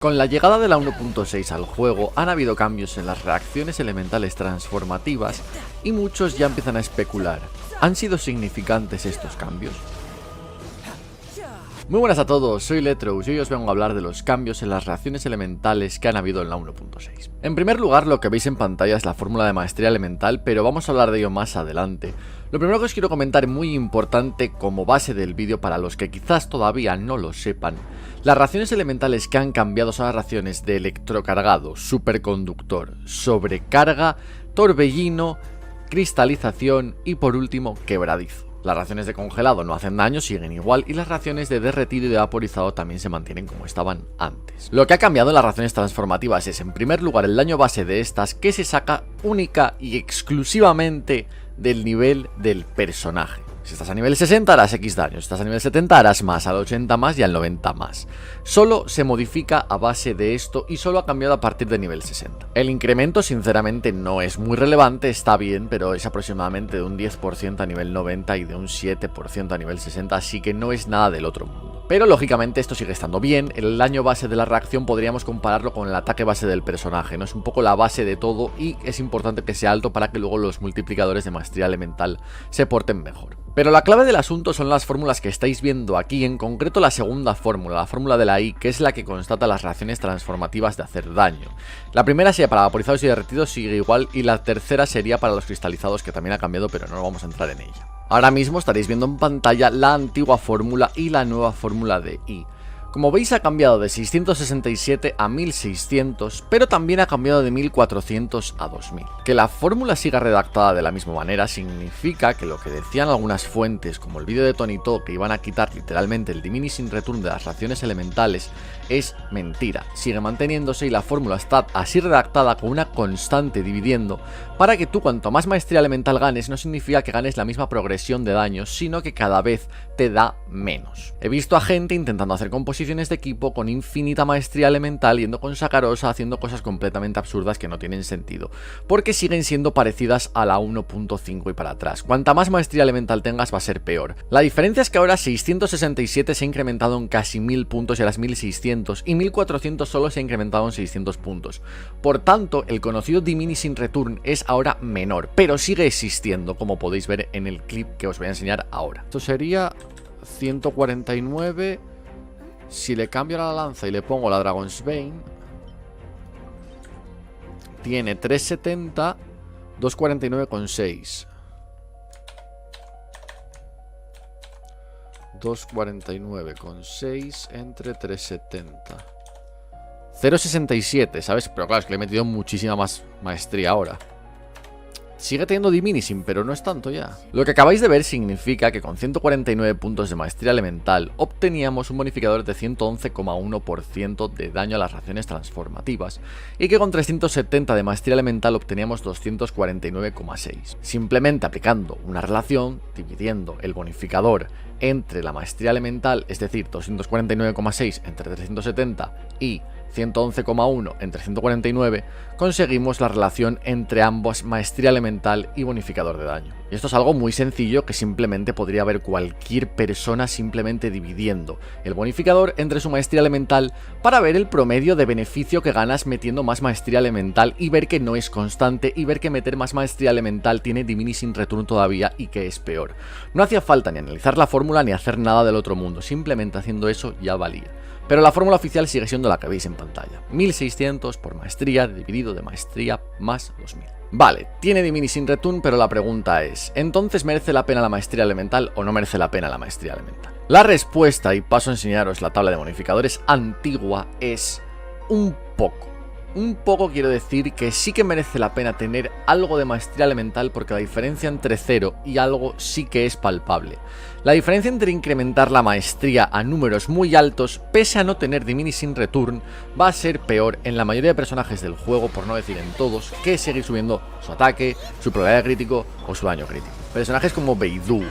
Con la llegada de la 1.6 al juego han habido cambios en las reacciones elementales transformativas y muchos ya empiezan a especular. ¿Han sido significantes estos cambios? Muy buenas a todos, soy Letrous y hoy os vengo a hablar de los cambios en las reacciones elementales que han habido en la 1.6. En primer lugar, lo que veis en pantalla es la fórmula de maestría elemental, pero vamos a hablar de ello más adelante. Lo primero que os quiero comentar, muy importante como base del vídeo para los que quizás todavía no lo sepan, las reacciones elementales que han cambiado son las reacciones de electrocargado, superconductor, sobrecarga, torbellino, cristalización y por último quebradizo. Las reacciones de congelado no hacen daño, siguen igual, y las reacciones de derretido y de vaporizado también se mantienen como estaban antes. Lo que ha cambiado en las reacciones transformativas es, en primer lugar, el daño base de estas, que se saca única y exclusivamente del nivel del personaje. Si estás a nivel 60 harás X daño, si estás a nivel 70 harás más, al 80 más y al 90 más. Solo se modifica a base de esto y solo ha cambiado a partir de nivel 60. El incremento sinceramente no es muy relevante, está bien, pero es aproximadamente de un 10% a nivel 90 y de un 7% a nivel 60, así que no es nada del otro mundo. Pero lógicamente esto sigue estando bien. El daño base de la reacción podríamos compararlo con el ataque base del personaje, ¿no? Es un poco la base de todo y es importante que sea alto para que luego los multiplicadores de maestría elemental se porten mejor. Pero la clave del asunto son las fórmulas que estáis viendo aquí, en concreto la segunda fórmula, la fórmula de la I, que es la que constata las reacciones transformativas de hacer daño. La primera sería para vaporizados y derretidos, sigue igual, y la tercera sería para los cristalizados, que también ha cambiado, pero no vamos a entrar en ella. Ahora mismo estaréis viendo en pantalla la antigua fórmula y la nueva fórmula de I. Como veis, ha cambiado de 667 a 1600, pero también ha cambiado de 1400 a 2000. Que la fórmula siga redactada de la misma manera significa que lo que decían algunas fuentes, como el vídeo de Tony To, que iban a quitar literalmente el diminishing return de las reacciones elementales, es mentira. Sigue manteniéndose y la fórmula está así redactada con una constante dividiendo, para que tú cuanto más maestría elemental ganes, no significa que ganes la misma progresión de daños, sino que cada vez te da menos. He visto a gente intentando hacer composiciones de equipo con infinita maestría elemental, yendo con Sakarosa, haciendo cosas completamente absurdas que no tienen sentido, porque siguen siendo parecidas a la 1.5 y para atrás. Cuanta más maestría elemental tengas va a ser peor. La diferencia es que ahora 667 se ha incrementado en casi 1000 puntos y ahora es 1600, y 1400 solo se ha incrementado en 600 puntos. Por tanto, el conocido diminishing return es ahora menor, pero sigue existiendo, como podéis ver en el clip que os voy a enseñar ahora. Esto sería 149. Si le cambio la lanza y le pongo la Dragon's Bane, tiene 370, 249,6. 249,6 entre 370. 0,67, ¿sabes? Pero claro, es que le he metido muchísima más maestría ahora. Sigue teniendo diminishing, pero no es tanto ya. Lo que acabáis de ver significa que con 149 puntos de maestría elemental obteníamos un bonificador de 111,1% de daño a las reacciones transformativas y que con 370 de maestría elemental obteníamos 249,6. Simplemente aplicando una relación, dividiendo el bonificador entre la maestría elemental, es decir, 249,6 entre 370 y 111,1 entre 149, conseguimos la relación entre ambos maestría elemental y bonificador de daño. Y esto es algo muy sencillo que simplemente podría ver cualquier persona simplemente dividiendo el bonificador entre su maestría elemental para ver el promedio de beneficio que ganas metiendo más maestría elemental y ver que no es constante y ver que meter más maestría elemental tiene diminishing return todavía y que es peor. No hacía falta ni analizar la fórmula ni hacer nada del otro mundo, simplemente haciendo eso ya valía. Pero la fórmula oficial sigue siendo la que veis en pantalla. 1600 por maestría dividido de maestría más 2000. Vale, tiene diminishing return, pero la pregunta es, ¿entonces merece la pena la maestría elemental o no merece la pena la maestría elemental? La respuesta, y paso a enseñaros la tabla de bonificadores antigua, es un poco. Un poco quiero decir que sí que merece la pena tener algo de maestría elemental porque la diferencia entre 0 y algo sí que es palpable. La diferencia entre incrementar la maestría a números muy altos, pese a no tener diminishing return, va a ser peor en la mayoría de personajes del juego, por no decir en todos, que seguir subiendo su ataque, su probabilidad de crítico o su daño crítico. Personajes como Beidou,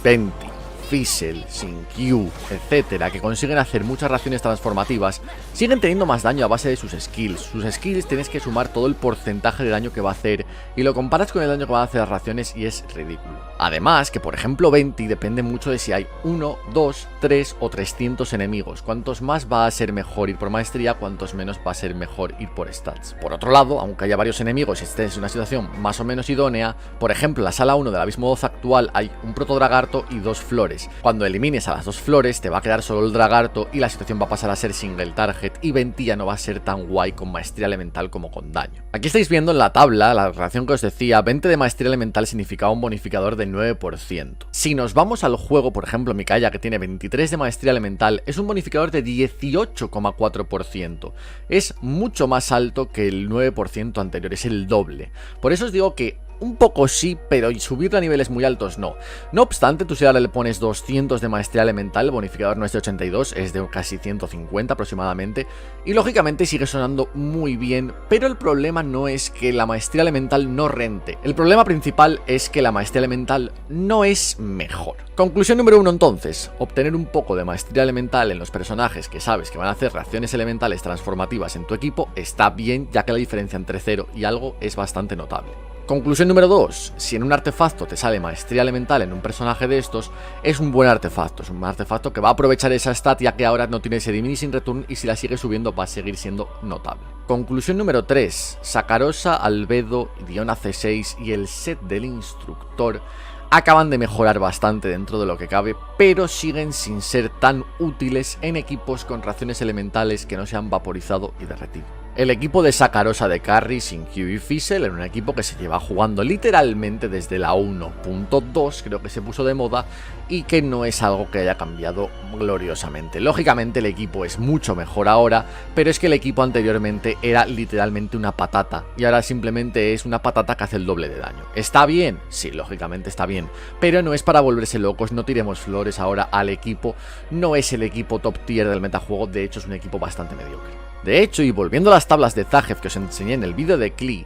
Venti, Fizzle, sin Q, etcétera, que consiguen hacer muchas reacciones transformativas, siguen teniendo más daño a base de sus skills. Sus skills tienes que sumar todo el porcentaje de daño que va a hacer y lo comparas con el daño que van a hacer las reacciones y es ridículo. Además, que por ejemplo Venti depende mucho de si hay 1, 2, 3 o 300 enemigos. Cuantos más va a ser mejor ir por maestría, cuantos menos va a ser mejor ir por stats. Por otro lado, aunque haya varios enemigos y estés en una situación más o menos idónea, por ejemplo en la sala 1 del Abismo 12 actual hay un protodragarto y 2 flores. Cuando elimines a las 2 flores te va a quedar solo el dragarto y la situación va a pasar a ser single target y Venti ya no va a ser tan guay con maestría elemental como con daño. Aquí estáis viendo en la tabla la relación que os decía, 20 de maestría elemental significaba un bonificador del 9%. Si nos vamos al juego, por ejemplo Micaiah, que tiene 23 de maestría elemental, es un bonificador de 18,4%. Es mucho más alto que el 9% anterior, es el doble. Por eso os digo que un poco sí, pero subirlo a niveles muy altos no. No obstante, tú si ahora le pones 200 de maestría elemental, el bonificador no es de 82, es de casi 150 aproximadamente, y lógicamente sigue sonando muy bien, pero el problema no es que la maestría elemental no rente. El problema principal es que la maestría elemental no es mejor. Conclusión número 1 entonces, obtener un poco de maestría elemental en los personajes que sabes que van a hacer reacciones elementales transformativas en tu equipo está bien, ya que la diferencia entre 0 y algo es bastante notable. Conclusión número 2, si en un artefacto te sale maestría elemental en un personaje de estos, es un buen artefacto, es un artefacto que va a aprovechar esa stat ya que ahora no tiene ese diminishing return y si la sigue subiendo va a seguir siendo notable. Conclusión número 3, Sakarosa, Albedo, Diona C6 y el set del instructor acaban de mejorar bastante dentro de lo que cabe, pero siguen sin ser tan útiles en equipos con reacciones elementales que no se han vaporizado y derretido. El equipo de Sakarosa de carry sin Q y Fizzle era un equipo que se lleva jugando literalmente desde la 1.2, creo que se puso de moda, y que no es algo que haya cambiado gloriosamente. Lógicamente el equipo es mucho mejor ahora, pero es que el equipo anteriormente era literalmente una patata, y ahora simplemente es una patata que hace el doble de daño. ¿Está bien? Sí, lógicamente está bien, pero no es para volverse locos, no tiremos flores ahora al equipo, no es el equipo top tier del metajuego, de hecho es un equipo bastante mediocre. De hecho, y volviendo a las tablas de Zahev que os enseñé en el vídeo de Klee,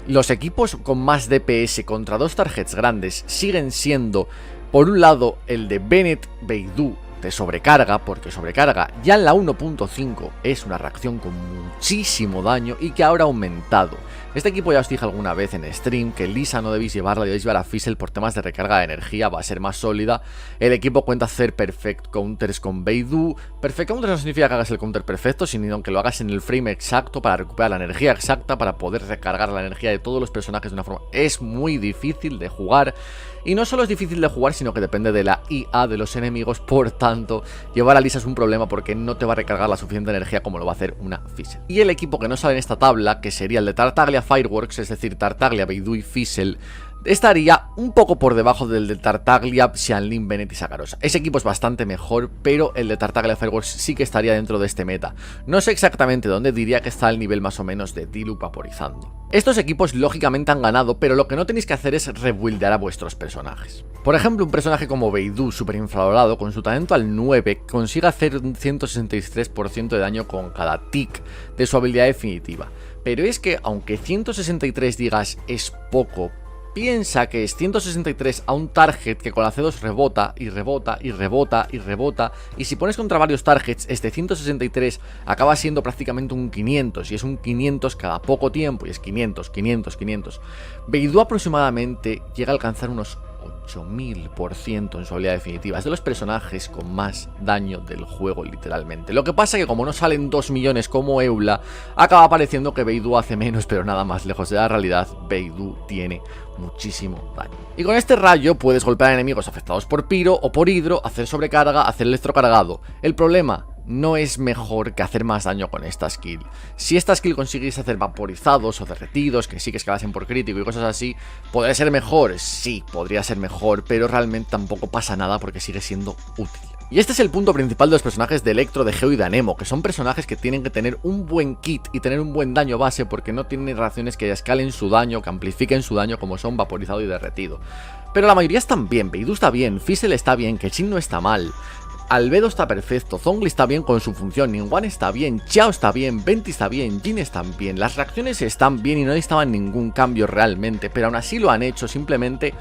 los equipos con más DPS contra 2 targets grandes siguen siendo, por un lado, el de Bennett Beidou de sobrecarga, porque sobrecarga ya en la 1.5 es una reacción con muchísimo daño y que ahora ha aumentado. Este equipo ya os dije alguna vez en stream que Lisa no debéis llevarla, debéis llevar a Fizzle por temas de recarga de energía, va a ser más sólida. El equipo cuenta hacer perfect counters con Beidou. Perfect counters no significa que hagas el counter perfecto, sino que lo hagas en el frame exacto para recuperar la energía exacta, para poder recargar la energía de todos los personajes de una forma. Es muy difícil de jugar. Y no solo es difícil de jugar, sino que depende de la IA de los enemigos, por tanto, llevar a Lisa es un problema porque no te va a recargar la suficiente energía como lo va a hacer una Fizzle. Y el equipo que no sale en esta tabla, que sería el de Tartaglia Fireworks, es decir, Tartaglia, Beidou y Fizzle, estaría un poco por debajo del de Tartaglia, Xianlin, Bennett y Sakarosa. Ese equipo es bastante mejor, pero el de Tartaglia Fireworks sí que estaría dentro de este meta. No sé exactamente dónde, diría que está al nivel más o menos de Diluc vaporizando. Estos equipos lógicamente han ganado, pero lo que no tenéis que hacer es rebuildear a vuestros personajes. Por ejemplo, un personaje como Beidou, super infravalorado, con su talento al 9, consigue hacer un 163% de daño con cada tick de su habilidad definitiva. Pero es que, aunque 163 digas es poco, piensa que es 163 a un target que con la C2 rebota y rebota y rebota y rebota, y si pones contra varios targets, este 163 acaba siendo prácticamente un 500, y es un 500 cada poco tiempo, y es 500, 500, 500. Beidou aproximadamente llega a alcanzar unos 8000% en su habilidad definitiva. Es de los personajes con más daño del juego, literalmente. Lo que pasa es que como no salen 2 millones como Eula, acaba pareciendo que Beidou hace menos, pero nada más lejos de la realidad. Beidou tiene muchísimo daño. Y con este rayo puedes golpear a enemigos afectados por Pyro o por Hidro, hacer sobrecarga, hacer electrocargado. El problema no es mejor que hacer más daño con esta skill. Si esta skill consigues hacer vaporizados o derretidos, que sí que escalasen por crítico y cosas así, ¿podría ser mejor? Sí, podría ser mejor, pero realmente tampoco pasa nada porque sigue siendo útil. Y este es el punto principal de los personajes de Electro, de Geo y de Anemo, que son personajes que tienen que tener un buen kit y tener un buen daño base porque no tienen reacciones que escalen su daño, que amplifiquen su daño como son vaporizado y derretido. Pero la mayoría están bien, Beidou está bien, Fizzle está bien, Keqing no está mal, Albedo está perfecto, Zhongli está bien con su función, Ningguang está bien, Xiao está bien, Venti está bien, Jin está bien, las reacciones están bien y no necesitaban ningún cambio realmente, pero aún así lo han hecho simplemente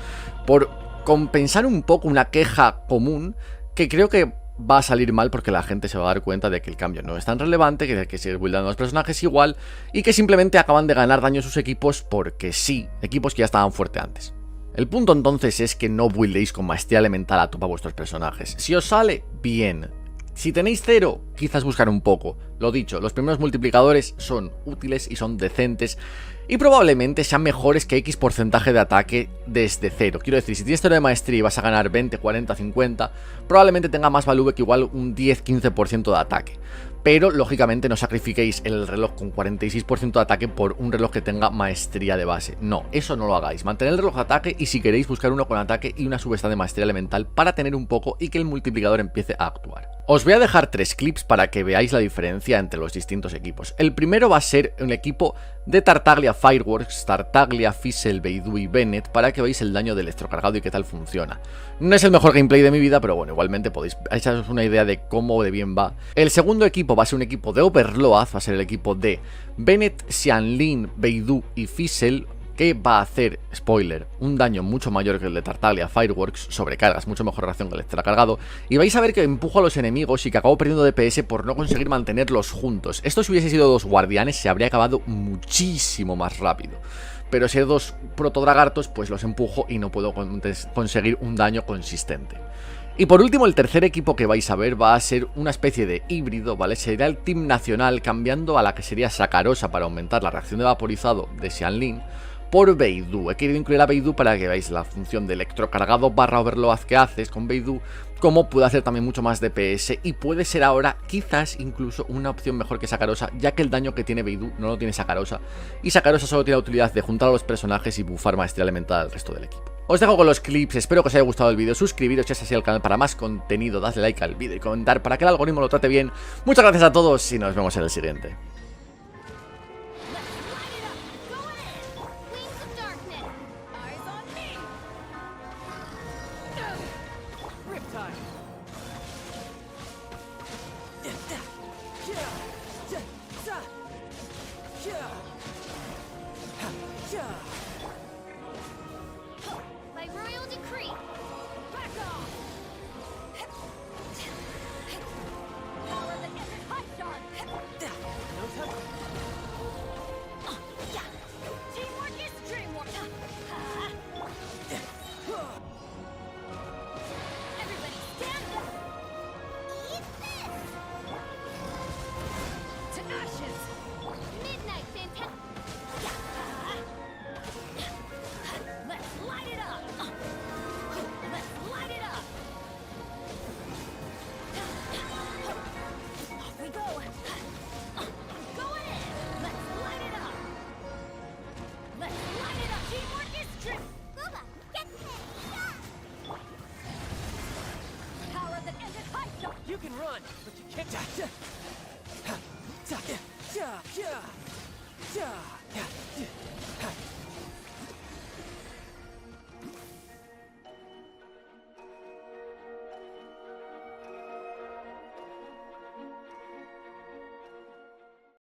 por compensar un poco una queja común que creo que va a salir mal porque la gente se va a dar cuenta de que el cambio no es tan relevante, que hay que seguir buildando a los personajes igual y que simplemente acaban de ganar daño a sus equipos porque sí, equipos que ya estaban fuertes antes. El punto entonces es que no buildéis con maestría elemental a tope a vuestros personajes. Si os sale, bien. Si tenéis 0, quizás buscar un poco. Lo dicho, los primeros multiplicadores son útiles y son decentes y probablemente sean mejores que X porcentaje de ataque desde 0. Quiero decir, si tienes 0 de maestría y vas a ganar 20, 40, 50, probablemente tenga más value que igual un 10-15% de ataque. Pero, lógicamente, no sacrifiquéis el reloj con 46% de ataque por un reloj que tenga maestría de base. No, eso no lo hagáis. Mantened el reloj de ataque y si queréis buscar uno con ataque y una subesta de maestría elemental para tener un poco y que el multiplicador empiece a actuar. Os voy a dejar 3 clips para que veáis la diferencia entre los distintos equipos. El primero va a ser un equipo de Tartaglia Fireworks, Tartaglia, Fizzle, Beidou y Bennett para que veáis el daño de electrocargado y qué tal funciona. No es el mejor gameplay de mi vida, pero bueno, igualmente podéis echaros una idea de cómo de bien va. El segundo equipo va a ser un equipo de Overload, va a ser el equipo de Bennett, Xianlin, Beidou y Fizzle, que va a hacer, spoiler, un daño mucho mayor que el de Tartaglia Fireworks, sobrecargas, mucho mejor reacción que el extracargado, y vais a ver que empujo a los enemigos y que acabo perdiendo DPS por no conseguir mantenerlos juntos. Esto si hubiese sido 2 guardianes se habría acabado muchísimo más rápido. Pero si hay 2 protodragartos, pues los empujo y no puedo conseguir un daño consistente. Y por último, el tercer equipo que vais a ver va a ser una especie de híbrido, ¿vale? Será el Team Nacional cambiando a la que sería Sacarosa para aumentar la reacción de vaporizado de Xianlin por Beidou. He querido incluir a Beidou para que veáis la función de electrocargado barra overload que haces con Beidou, como puede hacer también mucho más DPS y puede ser ahora quizás incluso una opción mejor que Sacarosa, ya que el daño que tiene Beidou no lo tiene Sacarosa y Sacarosa solo tiene la utilidad de juntar a los personajes y bufar maestría elemental al resto del equipo. Os dejo con los clips, espero que os haya gustado el vídeo, suscribiros si es así al canal para más contenido, dadle like al vídeo y comentar para que el algoritmo lo trate bien. Muchas gracias a todos y nos vemos en el siguiente. By royal decree, back off! Power that isn't hyped on! Teamwork is dreamwork! Everybody stand up! Eat this! To ashes! Midnight fantastic! Let's light it up! Let's light it up! Off we go! I'm going in! Let's light it up! Let's light it up! Teamwork is true! Booba, get hit! Power that ended high shot! You can run, but you can't.